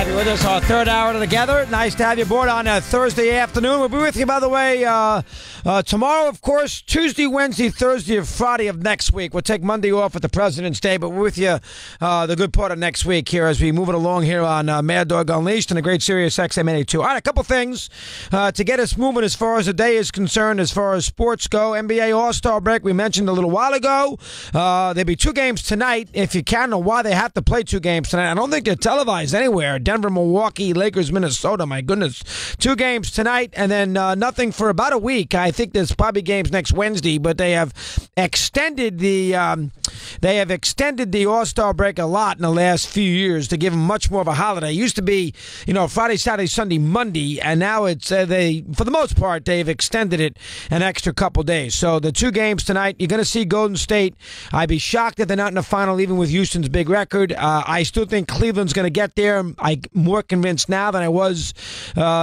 Have you with us our third hour together. Nice to have you aboard on a Thursday afternoon. We'll be with you, by the way, tomorrow, of course, Tuesday, Wednesday, Thursday, and Friday of next week. We'll take Monday off at the President's Day, but we're with you the good part of next week here as we move it along here on Mad Dog Unleashed and the great Sirius XM 82. All right, a couple things to get us moving as far as the day is concerned, as far as sports go. NBA All-Star break, we mentioned a little while ago. There'll be 2 games tonight. If you can't know why they have to play 2 games tonight, I don't think they're televised anywhere. Denver, Milwaukee, Lakers, Minnesota. My goodness. 2 games tonight, and then nothing for about a week. I think there's probably games next Wednesday, but they have extended the All-Star break a lot in the last few years to give them much more of a holiday. It used to be, Friday, Saturday, Sunday, Monday, and now it's for the most part, they've extended it an extra couple days. So the 2 games tonight, you're going to see Golden State. I'd be shocked if they're not in the final, even with Houston's big record. I still think Cleveland's going to get there. I'm more convinced now than I was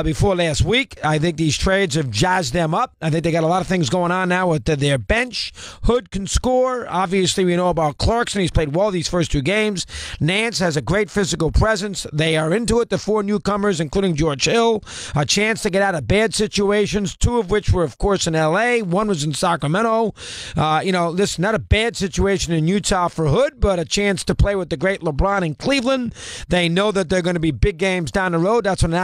before last week. I think these trades have jazzed them up. I think they got a lot of things going on now with their bench. Hood can score. Obviously, we know about Clarkson. He's played well these first 2 games. Nance has a great physical presence. They are into it, the 4 newcomers, including George Hill. A chance to get out of bad situations, 2 of which were, of course, in L.A. 1 was in Sacramento. Listen, not a bad situation in Utah for Hood, but a chance to play with the great LeBron in Cleveland. They know that they're going to be big games down the road. That's what an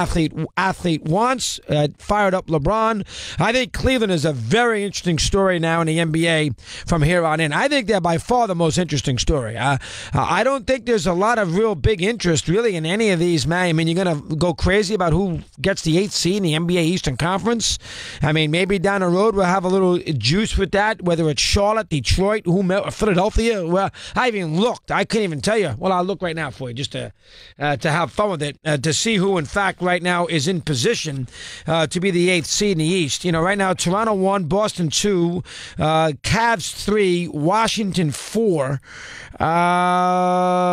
athlete wants. Fired up LeBron. I think Cleveland is a very interesting story now in the NBA from here on in. I think they're by far the most interesting story. I don't think there's a lot of real big interest really in any of these, man. I mean, you're going to go crazy about who gets the 8th seed in the NBA Eastern Conference. I mean, maybe down the road we'll have a little juice with that, whether it's Charlotte, Detroit, Philadelphia. Well, I even looked. I couldn't even tell you. Well, I'll look right now for you just to have fun with it, to see who, in fact, right now is in position to be the 8th seed in the East. Right now, Toronto 1, Boston 2, Cavs 3, Washington 4,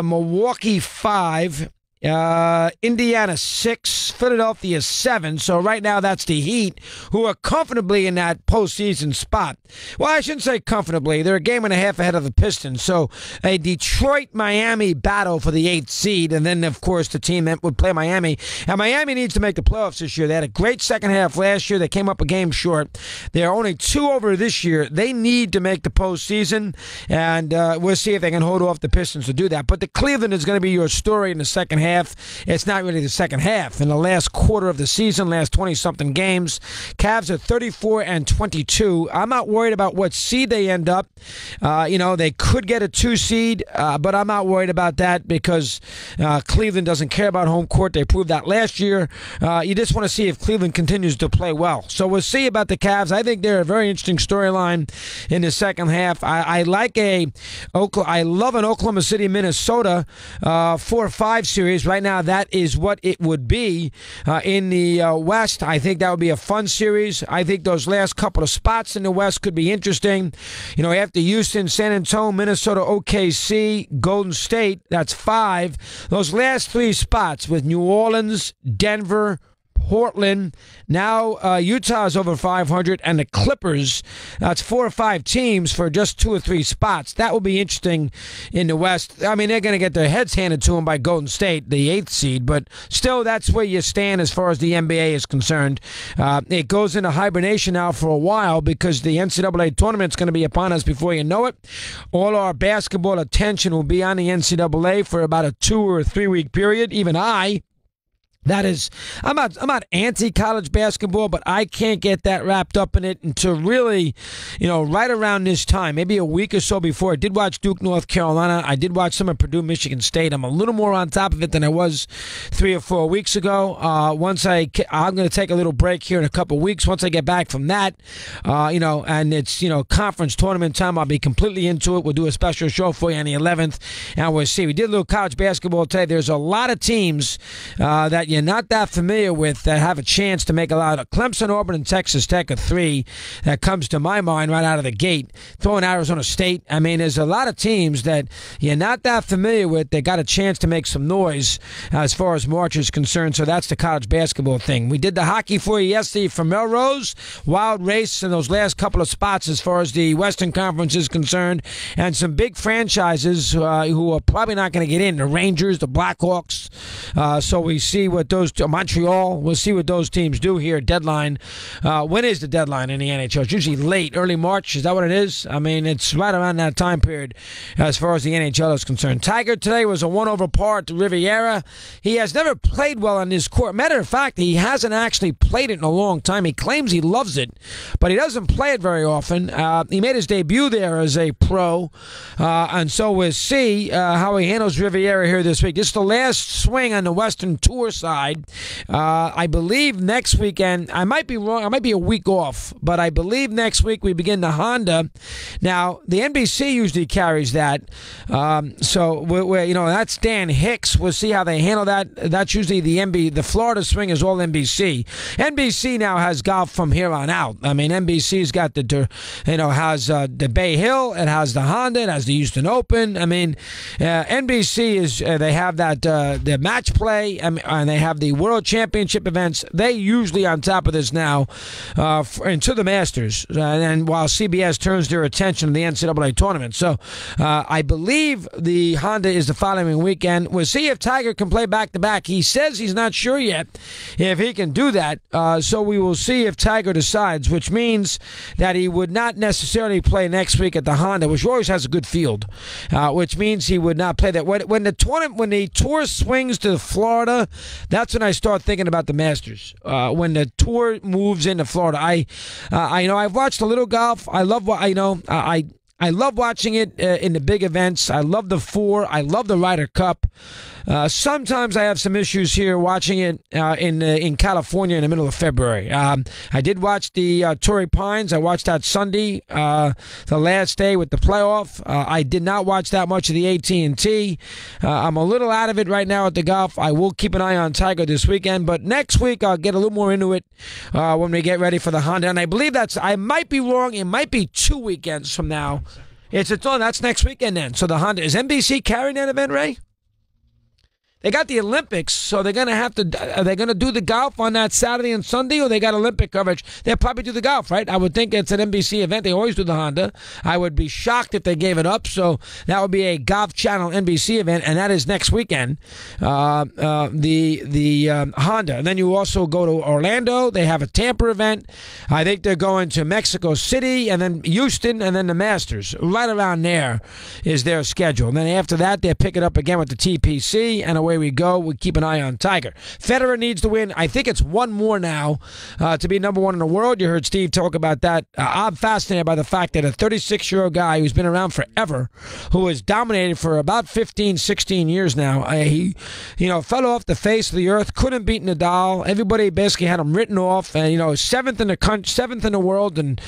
Milwaukee 5, Indiana 6, Philadelphia 7. So right now that's the Heat, who are comfortably in that postseason spot. Well, I shouldn't say comfortably. They're a game and a half ahead of the Pistons. So a Detroit-Miami battle for the 8th seed, and then, of course, the team that would play Miami. And Miami needs to make the playoffs this year. They had a great second half last year. They came up a game short. They're only 2 over this year. They need to make the postseason, and we'll see if they can hold off the Pistons to do that. But the Cleveland is going to be your story in the second half. It's not really the second half. In the last quarter of the season, last 20-something games, Cavs are 34-22. I'm not worried about what seed they end up. They could get a 2 seed, but I'm not worried about that because Cleveland doesn't care about home court. They proved that last year. You just want to see if Cleveland continues to play well. So we'll see about the Cavs. I think they're a very interesting storyline in the second half. I love an Oklahoma City, Minnesota 4-5 series. Right now, that is what it would be in the West. I think that would be a fun series. I think those last couple of spots in the West could be interesting. After Houston, San Antonio, Minnesota, OKC, Golden State, that's 5. Those last 3 spots with New Orleans, Denver, Portland, now Utah is over 500, and the Clippers, that's 4 or 5 teams for just 2 or 3 spots. That will be interesting in the West. I mean, they're going to get their heads handed to them by Golden State, the 8th seed, but still, that's where you stand as far as the NBA is concerned. It goes into hibernation now for a while because the NCAA tournament is going to be upon us before you know it. All our basketball attention will be on the NCAA for about a 2 or 3 week period. Even That is, I'm not anti-college basketball, but I can't get that wrapped up in it until really, right around this time, maybe a week or so before. I did watch Duke, North Carolina. I did watch some of Purdue, Michigan State. I'm a little more on top of it than I was 3 or 4 weeks ago. I'm going to take a little break here in a couple of weeks. Once I get back from that, and it's, conference tournament time, I'll be completely into it. We'll do a special show for you on the 11th, and we'll see. We did a little college basketball today. There's a lot of teams that you're not that familiar with that have a chance to make a lot of. Clemson, Auburn, and Texas Tech are three that comes to my mind right out of the gate. Throwing Arizona State. I mean, there's a lot of teams that you're not that familiar with. They got a chance to make some noise as far as March is concerned. So that's the college basketball thing. We did the hockey for you yesterday from Melrose. Wild race in those last couple of spots as far as the Western Conference is concerned. And some big franchises who are probably not going to get in. The Rangers, the Blackhawks. So we see what those Montreal. We'll see what those teams do here. Deadline. When is the deadline in the NHL? It's usually late, early March. Is that what it is? I mean, it's right around that time period as far as the NHL is concerned. Tiger today was a 1-over par at the Riviera. He has never played well on this court. Matter of fact, he hasn't actually played it in a long time. He claims he loves it, but he doesn't play it very often. He made his debut there as a pro, and so we'll see how he handles Riviera here this week. This is the last swing on the Western Tour side. I believe next weekend, I might be wrong, I might be a week off, but I believe next week we begin the Honda. Now, the NBC usually carries that, so that's Dan Hicks. We'll see how they handle that. That's usually the Florida swing is all NBC. NBC now has golf from here on out. I mean, NBC's got the Bay Hill, it has the Honda, it has the Houston Open. I mean, NBC is they have that the match play, and they have the World Championship events. They usually on top of this now into the Masters, and while CBS turns their attention to the NCAA tournament. So I believe the Honda is the following weekend. We'll see if Tiger can play back-to-back. He says he's not sure yet if he can do that. So we will see if Tiger decides, which means that he would not necessarily play next week at the Honda, which always has a good field, which means he would not play that. When the tour swings to Florida, that's when I start thinking about the Masters. When the tour moves into Florida, I've watched a little golf. I love I love watching it in the big events. I love the four. I love the Ryder Cup. Sometimes I have some issues here watching it in California in the middle of February. I did watch the Torrey Pines. I watched that Sunday, the last day with the playoff. I did not watch that much of the AT&T. I'm a little out of it right now at the golf. I will keep an eye on Tiger this weekend, but next week I'll get a little more into it when we get ready for the Honda. And I believe I might be wrong. It might be 2 weekends from now. That's next weekend then. So the Honda, is NBC carrying that event, Ray? They got the Olympics, so they're going to have to. Are they going to do the golf on that Saturday and Sunday, or they got Olympic coverage? They'll probably do the golf, right? I would think it's an NBC event. They always do the Honda. I would be shocked if they gave it up. So that would be a Golf Channel NBC event, and that is next weekend. The Honda, and then you also go to Orlando. They have a Tampa event. I think they're going to Mexico City, and then Houston, and then the Masters. Right around there is their schedule. And then after that, they pick it up again with the TPC, and away we go. We keep an eye on Tiger. Federer needs to win. I think it's one more now to be number one in the world. You heard Steve talk about that. I'm fascinated by the fact that a 36-year-old guy who's been around forever, who has dominated for about 15, 16 years now, he fell off the face of the earth, couldn't beat Nadal. Everybody basically had him written off, and seventh in the world, and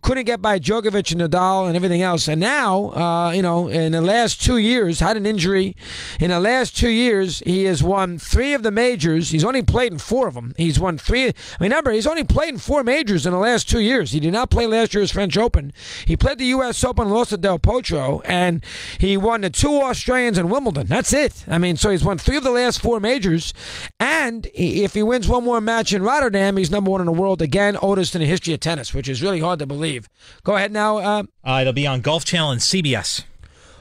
couldn't get by Djokovic and Nadal and everything else. And now, in the last 2 years, had an injury. In the last 2 years, he has won 3 of the majors. He's only played in 4 of them. He's won 3. Remember, he's only played in 4 majors in the last 2 years. He did not play last year's French Open. He played the U.S. Open, lost to Del Potro, and he won the 2 Australians and Wimbledon. That's it. So he's won 3 of the last 4 majors, and if he wins one more match in Rotterdam, he's number 1 in the world again, oldest in the history of tennis, which is really hard to believe. Go ahead now. It'll be on Golf Channel and CBS.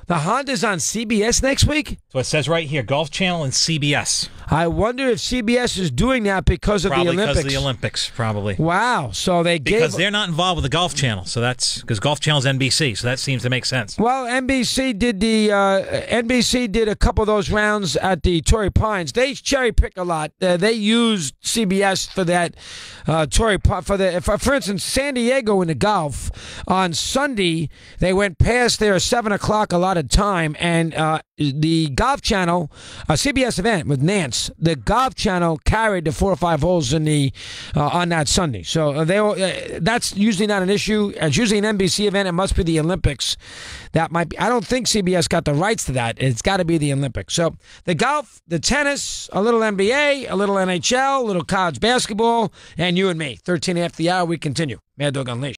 The Honda's on CBS next week? So it says right here, Golf Channel and CBS. I wonder if CBS is doing that because of the Olympics. Probably because of the Olympics, probably. Wow. So because they're not involved with the Golf Channel, so that's because Golf Channel's NBC, so that seems to make sense. Well, NBC did a couple of those rounds at the Torrey Pines. They cherry pick a lot. They used CBS for that Torrey for instance, San Diego in the golf on Sunday. They went past their 7 o'clock. A lot allotted time, and the Golf Channel, a CBS event with Nance, the Golf Channel carried the 4 or 5 holes in the on that Sunday. So that's usually not an issue. It's usually an NBC event. It must be the Olympics. That might be. I don't think CBS got the rights to that. It's got to be the Olympics. So the golf, the tennis, a little NBA, a little NHL, a little college basketball, and you and me. 13 after the hour, we continue. Mad Dog Unleashed.